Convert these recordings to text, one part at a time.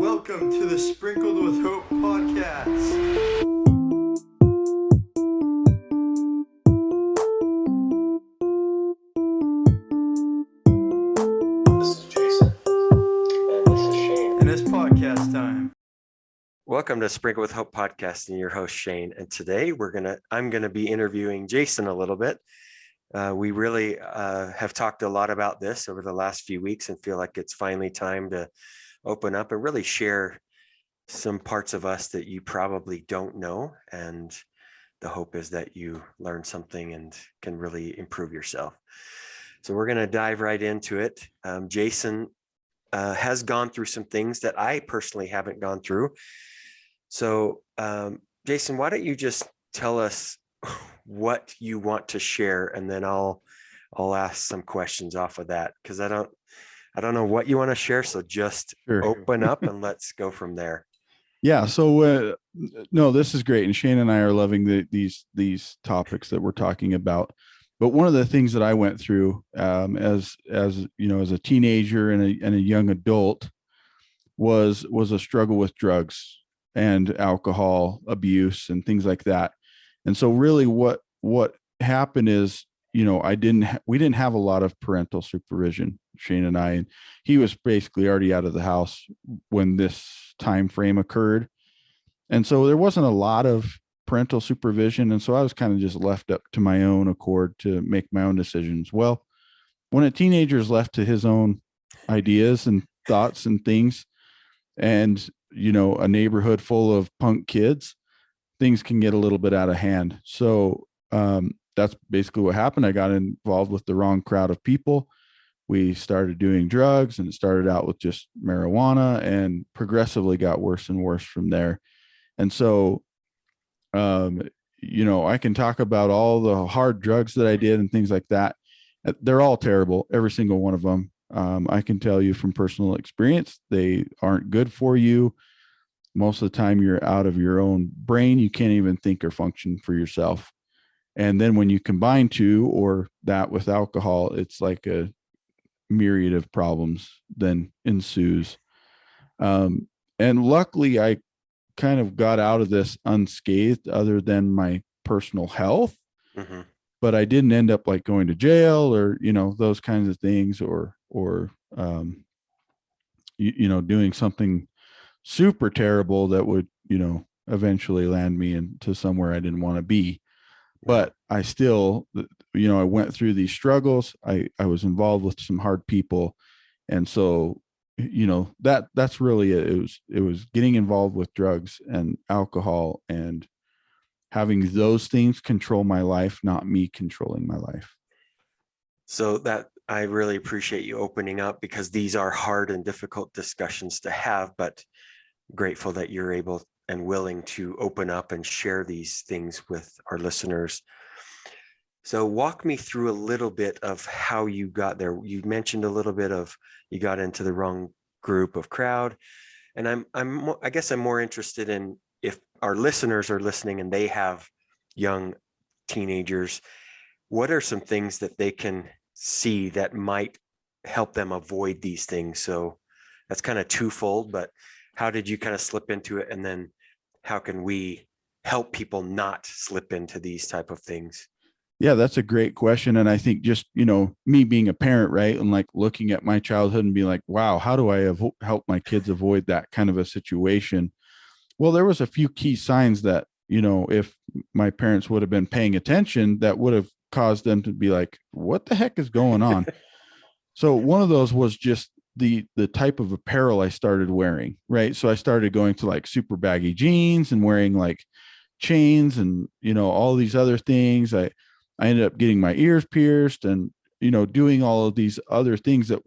Welcome to the Sprinkled with Hope podcast. This is Jason. And this is Shane. And it's podcast time. Welcome to Sprinkle with Hope podcast and your host Shane. And today I'm gonna be interviewing Jason a little bit. We really have talked a lot about this over the last few weeks and feel like it's finally time to open up and really share some parts of us that you probably don't know. And the hope is that you learn something and can really improve yourself. So we're gonna dive right into it. Jason has gone through some things that I personally haven't gone through. So, Jason, why don't you just tell us what you want to share, and then I'll ask some questions off of that, because I don't know what you want to share. So just open up and let's go from there. Yeah. So, no, this is great, and Shane and I are loving these topics that we're talking about. But one of the things that I went through as you know, as a teenager and a young adult was a struggle with drugs and alcohol abuse and things like that. And so really what happened is, you know, we didn't have a lot of parental supervision, Shane and I, and he was basically already out of the house when this time frame occurred. And so there wasn't a lot of parental supervision. And so I was kind of just left up to my own accord to make my own decisions. Well, when a teenager is left to his own ideas and thoughts and things, and you know, a neighborhood full of punk kids, things can get a little bit out of hand. So that's basically what happened. I got involved with the wrong crowd of people. We started doing drugs, and it started out with just marijuana and progressively got worse and worse from there. And so, you know, I can talk about all the hard drugs that I did and things like that. They're all terrible, every single one of them. I can tell you from personal experience, they aren't good for you. Most of the time you're out of your own brain. You can't even think or function for yourself. And then when you combine two or that with alcohol, it's like a myriad of problems then ensues. And luckily I kind of got out of this unscathed other than my personal health. Mm-hmm. But I didn't end up like going to jail or, you know, those kinds of things or you know, doing something super terrible that would, you know, eventually land me into somewhere I didn't want to be. But I still, you know, I went through these struggles. I was involved with some hard people. And so, you know, that's really it. It was getting involved with drugs and alcohol and having those things control my life, not me controlling my life. So that I really appreciate you opening up, because these are hard and difficult discussions to have, but grateful that you're able and willing to open up and share these things with our listeners. So walk me through a little bit of how you got there. You mentioned a little bit of you got into the wrong group of crowd, and I guess I'm more interested in if our listeners are listening and they have young teenagers, what are some things that they can see that might help them avoid these things? So that's kind of twofold, but how did you kind of slip into it? And then how can we help people not slip into these type of things? Yeah, that's a great question. And I think just, you know, me being a parent, right, and like looking at my childhood and be like, wow, how do I help my kids avoid that kind of a situation? Well, there was a few key signs that, you know, if my parents would have been paying attention, that would have caused them to be like, what the heck is going on? So one of those was just the type of apparel I started wearing, right? So I started going to like super baggy jeans and wearing like chains and, you know, all these other things. I ended up getting my ears pierced and, you know, doing all of these other things that,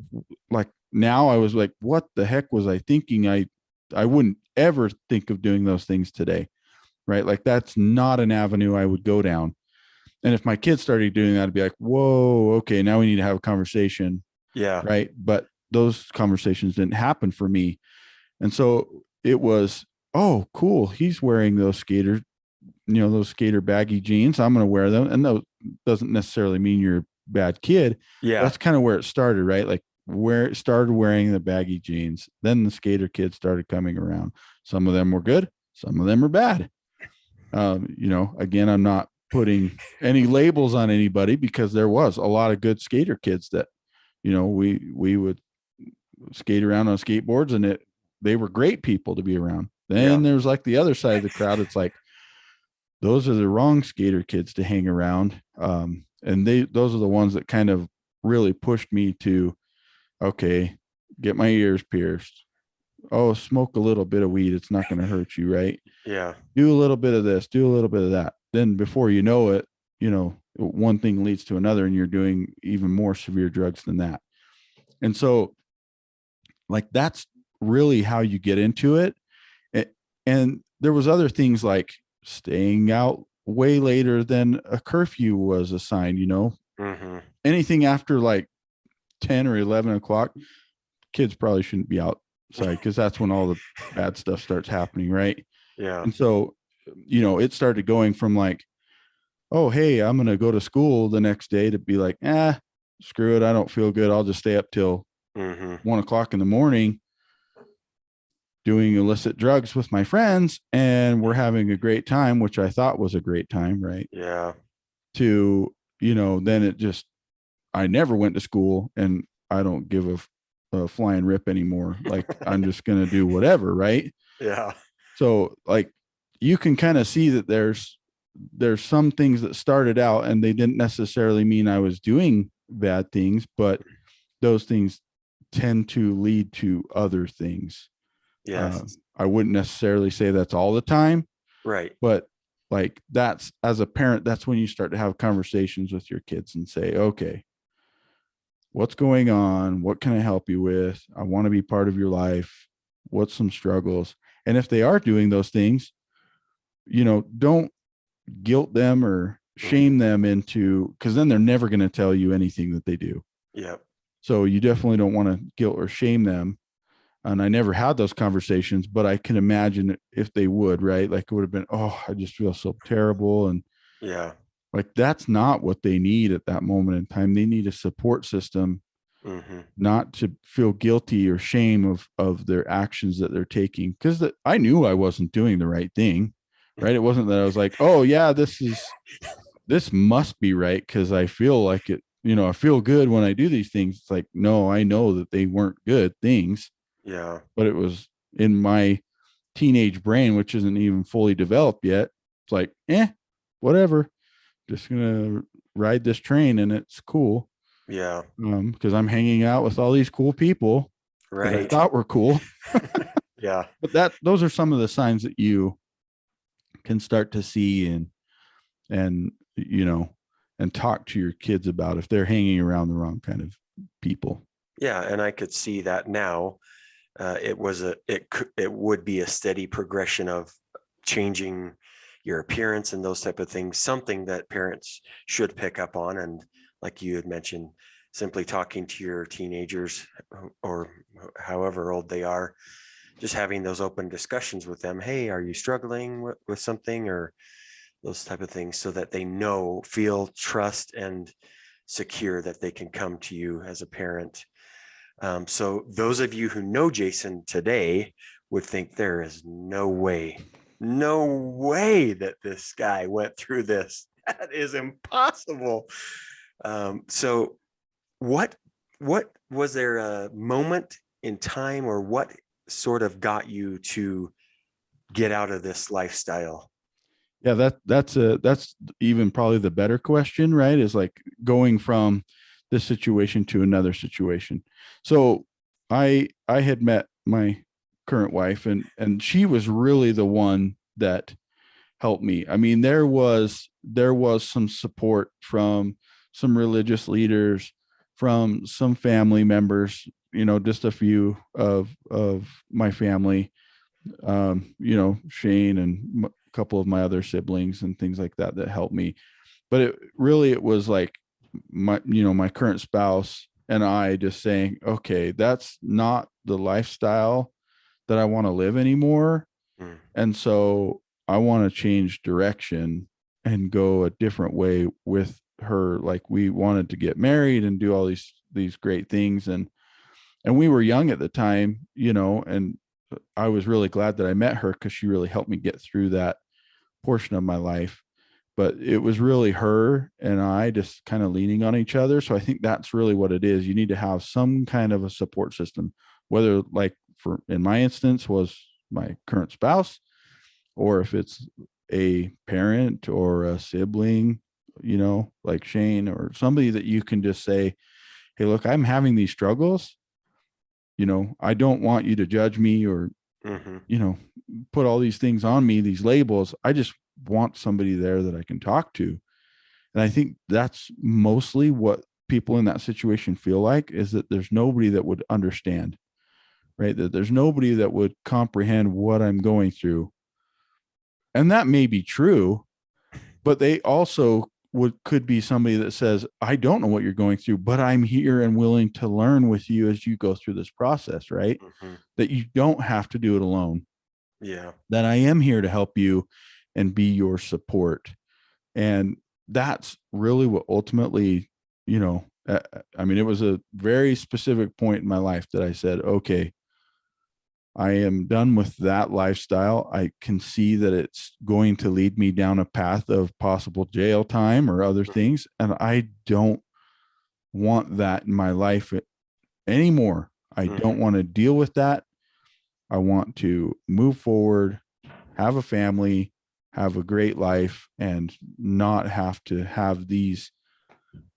like, now I was like, what the heck was I thinking? I wouldn't ever think of doing those things today, right? Like, that's not an avenue I would go down. And if my kids started doing that, I'd be like, whoa, okay, now we need to have a conversation. Yeah. Right. But those conversations didn't happen for me. And so it was, oh, cool, he's wearing those skater baggy jeans. I'm going to wear them. And that doesn't necessarily mean you're a bad kid. Yeah. That's kind of where it started, right? Like, started wearing the baggy jeans. Then the skater kids started coming around. Some of them were good, some of them were bad. Again, I'm not putting any labels on anybody, because there was a lot of good skater kids that, we would skate around on skateboards, and they were great people to be around. Then there's like the other side of the crowd. It's like, those are the wrong skater kids to hang around. And those are the ones that kind of really pushed me to, okay, get my ears pierced. Oh, smoke a little bit of weed. It's not going to hurt you, right? Yeah. Do a little bit of this, do a little bit of that. Then before you know it, one thing leads to another, and you're doing even more severe drugs than that. And so, like, that's really how you get into it. And there was other things like staying out way later than a curfew was assigned, Mm-hmm. anything after like 10 or 11 o'clock, kids probably shouldn't be outside, because that's when all the bad stuff starts happening, right? Yeah. And so, it started going from like, oh, hey, I'm going to go to school the next day, to be like, screw it, I don't feel good, I'll just stay up till 1 o'clock in the morning doing illicit drugs with my friends, and we're having a great time, which I thought was a great time, right? Yeah. To, then I never went to school, and I don't give a flying rip anymore. Like, I'm just going to do whatever, right? Yeah. So, like, you can kind of see that there's some things that started out, and they didn't necessarily mean I was doing bad things, but those things tend to lead to other things. Yes. I wouldn't necessarily say that's all the time, Right. but like, that's, as a parent, that's when you start to have conversations with your kids and say, okay, what's going on? What can I help you with? I want to be part of your life. What's some struggles? And if they are doing those things, don't guilt them or shame them into, because then they're never going to tell you anything that they do. Yep. So you definitely don't want to guilt or shame them. And I never had those conversations, but I can imagine if they would, right? Like, it would have been, oh, I just feel so terrible. And Yeah. like, that's not what they need at that moment in time. They need a support system, not to feel guilty or shame of their actions that they're taking. Because I knew I wasn't doing the right thing, right? It wasn't that I was like, oh yeah, this must be right because I feel like it, I feel good when I do these things. It's like, no, I know that they weren't good things. Yeah. But it was in my teenage brain, which isn't even fully developed yet. It's like, whatever. Just gonna ride this train, and it's cool. Yeah. Because I'm hanging out with all these cool people that I thought were cool. Yeah. But those are some of the signs that you can start to see and talk to your kids about if they're hanging around the wrong kind of people. Yeah. And I could see that now. It would be a steady progression of changing your appearance and those type of things, something that parents should pick up on. And like you had mentioned, simply talking to your teenagers or however old they are, just having those open discussions with them. Hey, are you struggling with something, or those type of things, so that they feel trust and secure that they can come to you as a parent. So those of you who know Jason today would think there is no way that this guy went through this. That is impossible. So what was there a moment in time, or what sort of got you to get out of this lifestyle? Yeah, that's even probably the better question, right? Is like going from this situation to another situation. So I had met my current wife, and she was really the one that helped me. I mean, there was some support from some religious leaders, from some family members, just a few of my family, Shane and a couple of my other siblings and things like that helped me. But it was like my current spouse and I just saying, okay, that's not the lifestyle that I want to live anymore. And so I want to change direction and go a different way with her. Like, we wanted to get married and do all these great things. And And we were young at the time, and I was really glad that I met her because she really helped me get through that portion of my life. But it was really her and I just kind of leaning on each other. So I think that's really what it is. You need to have some kind of a support system, whether, like, for in my instance was my current spouse, or if it's a parent or a sibling, like Shane, or somebody that you can just say, hey, look, I'm having these struggles. I don't want you to judge me or, put all these things on me, these labels. I just want somebody there that I can talk to. And I think that's mostly what people in that situation feel like, is that there's nobody that would understand, right? That there's nobody that would comprehend what I'm going through. And that may be true, but they also could be somebody that says, I don't know what you're going through, but I'm here and willing to learn with you as you go through this process, right? That you don't have to do it alone. Yeah. That I am here to help you and be your support. And that's really what ultimately, it was a very specific point in my life that I said, okay, I am done with that lifestyle. I can see that it's going to lead me down a path of possible jail time or other things. And I don't want that in my life anymore. I don't want to deal with that. I want to move forward, have a family, have a great life, and not have to have these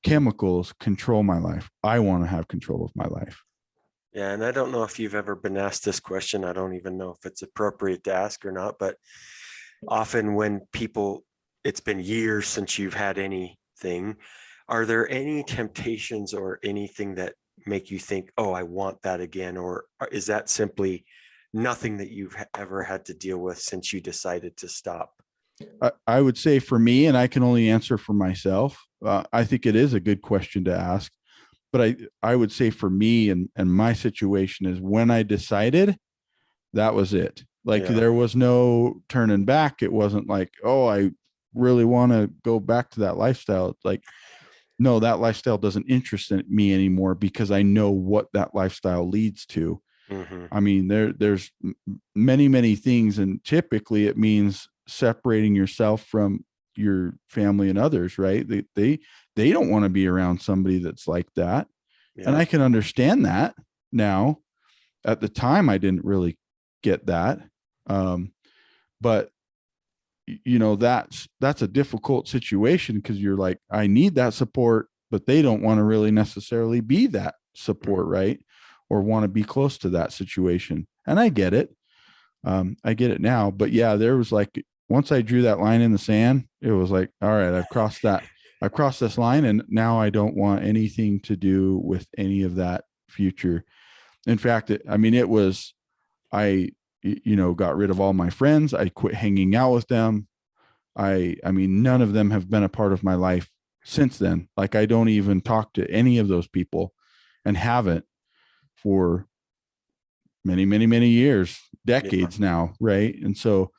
chemicals control my life. I want to have control of my life. Yeah. And I don't know if you've ever been asked this question. I don't even know if it's appropriate to ask or not, but often when people, it's been years since you've had anything, are there any temptations or anything that make you think, oh, I want that again? Or is that simply nothing that you've ever had to deal with since you decided to stop? I would say for me, and I can only answer for myself, I think it is a good question to ask. But I would say for me and my situation is, when I decided, that was it. Like, there was no turning back. It wasn't like, oh, I really want to go back to that lifestyle. It's like, no, that lifestyle doesn't interest me anymore, because I know what that lifestyle leads to. I mean, there's many, many things. And typically it means separating yourself from your family and others, right? They don't want to be around somebody that's like that. Yeah. And I can understand that now. At the time, I didn't really get that. But that's a difficult situation, because you're like, I need that support, but they don't want to really necessarily be that support, right? Or want to be close to that situation. And I get it. I get it now. But yeah, there was like, once I drew that line in the sand, it was like, all right, I've crossed this line, and now I don't want anything to do with any of that future. In fact, I got rid of all my friends. I quit hanging out with them. I mean, none of them have been a part of my life since then. Like, I don't even talk to any of those people, and haven't for many, many, many years, decades now. Right. And so,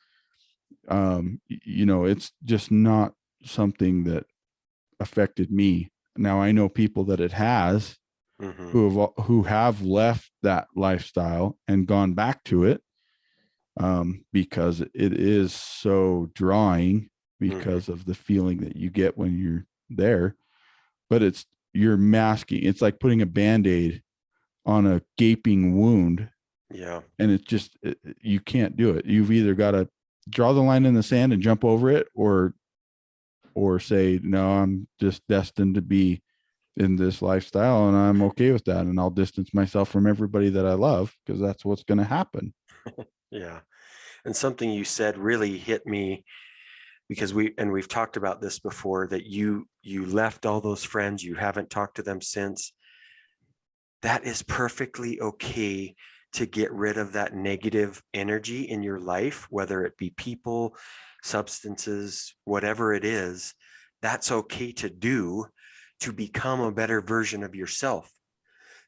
it's just not something that affected me. Now, I know people that it has, who have left that lifestyle and gone back to it, because it is so drawing, because of the feeling that you get when you're there. But you're masking. It's like putting a Band-Aid on a gaping wound. Yeah. And you can't do it. You've either got to draw the line in the sand and jump over it, or say, no, I'm just destined to be in this lifestyle, and I'm okay with that. And I'll distance myself from everybody that I love, because that's what's going to happen. Yeah. And something you said really hit me, because we've talked about this before, that you left all those friends, you haven't talked to them since. That is perfectly okay to get rid of that negative energy in your life, whether it be people, substances, whatever it is. That's okay to do, to become a better version of yourself.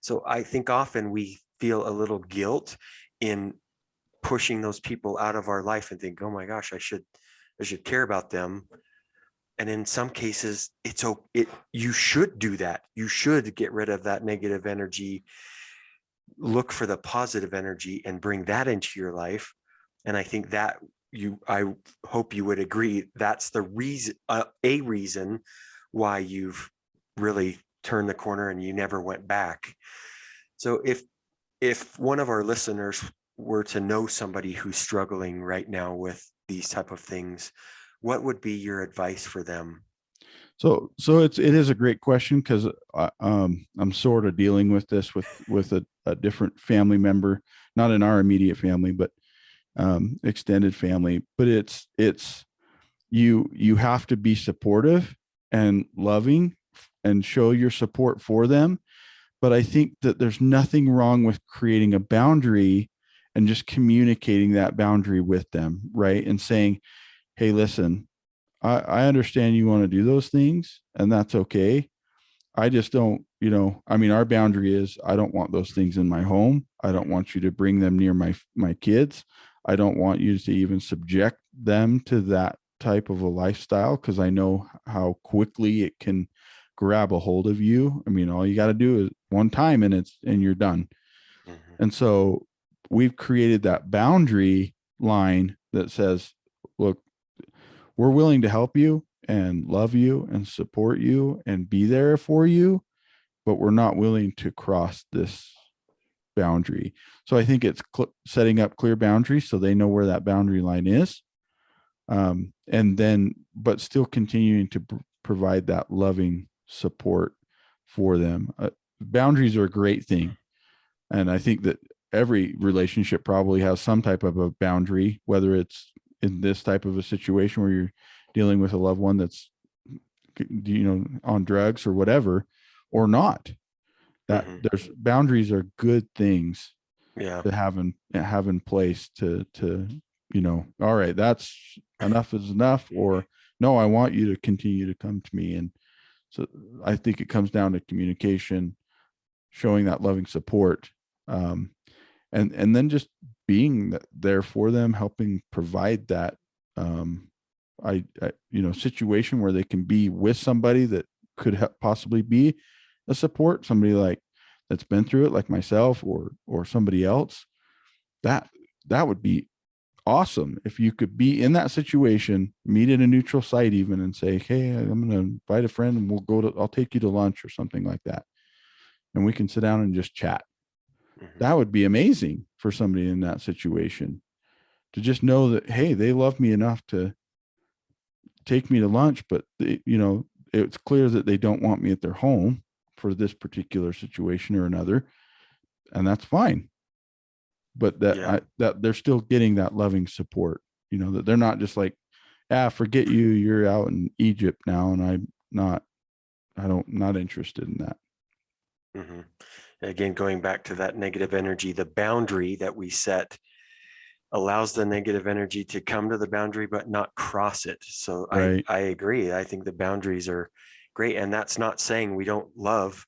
So I think often we feel a little guilt in pushing those people out of our life and think, oh my gosh, I should care about them. And in some cases, you should do that. You should get rid of that negative energy, look for the positive energy and bring that into your life. And I think that I hope you would agree, that's the reason, a reason why you've really turned the corner and you never went back. So if one of our listeners were to know somebody who's struggling right now with these type of things, what would be your advice for them? So it is a great question, because I'm sort of dealing with this with a different family member, not in our immediate family, but extended family. But it's you have to be supportive and loving and show your support for them. But I think that there's nothing wrong with creating a boundary and just communicating that boundary with them, right? And saying, hey, listen, I understand you want to do those things, and that's okay. I just don't, I mean, our boundary is, I don't want those things in my home. I don't want you to bring them near my kids. I don't want you to even subject them to that type of a lifestyle, because I know how quickly it can grab a hold of you. I mean, all you got to do is one time and you're done. Mhm. And so we've created that boundary line that says, look, we're willing to help you and love you and support you and be there for you, but we're not willing to cross this boundary. So I think it's setting up clear boundaries so they know where that boundary line is. And then, but still continuing to provide that loving support for them. Boundaries are a great thing. And I think that every relationship probably has some type of a boundary, whether it's in this type of a situation where you're dealing with a loved one that's, on drugs or whatever, or not. That there's boundaries are good things Yeah. to have in place to all right, that's enough is enough, or no, I want you to continue to come to me. And so I think it comes down to communication, showing that loving support, and then just being there for them, helping provide that situation where they can be with somebody that could possibly be a support, somebody like that's been through it, like myself or somebody else. That would be awesome if you could be in that situation, meet at a neutral site even, and say, hey, I'm going to invite a friend and I'll take you to lunch or something like that, and we can sit down and just chat. That would be amazing for somebody in that situation, to just know that, hey, they love me enough to take me to lunch, but it's clear that they don't want me at their home for this particular situation or another, and that's fine. But that they're still getting that loving support, that they're not just like, forget you, you're out in Egypt now, and I'm not interested in that. Mm-hmm. Again, going back to that negative energy, the boundary that we set allows the negative energy to come to the boundary, but not cross it. So Right. I agree. I think the boundaries are great. And that's not saying we don't love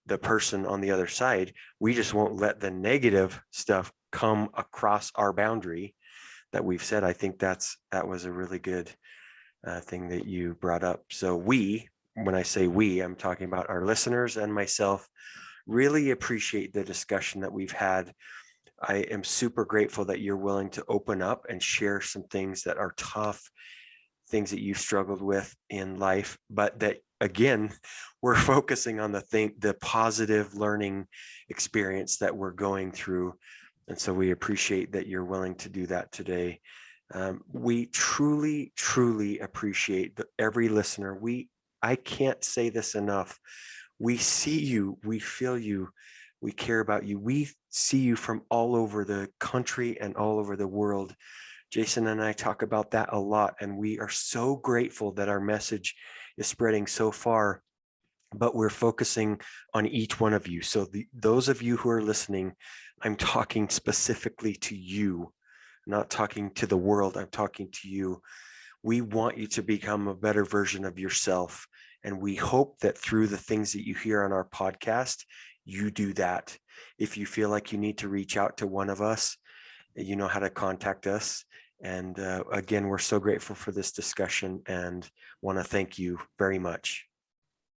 the person on the other side. We just won't let the negative stuff come across our boundary that we've set. I think that was a really good thing that you brought up. So when I say we, I'm talking about our listeners and myself, really appreciate the discussion that we've had. I am super grateful that you're willing to open up and share some things that are tough, things that you've struggled with in life, but that again, we're focusing on the positive learning experience that we're going through. And so we appreciate that you're willing to do that today. We truly, truly appreciate every listener. I can't say this enough. We see you, we feel you, we care about you. We see you from all over the country and all over the world. Jason and I talk about that a lot, and we are so grateful that our message is spreading so far, but we're focusing on each one of you. So those of you who are listening, I'm talking specifically to you, not talking to the world. I'm talking to you. We want you to become a better version of yourself. And we hope that through the things that you hear on our podcast, you do that. If you feel like you need to reach out to one of us, you know how to contact us. And again, we're so grateful for this discussion and want to thank you very much.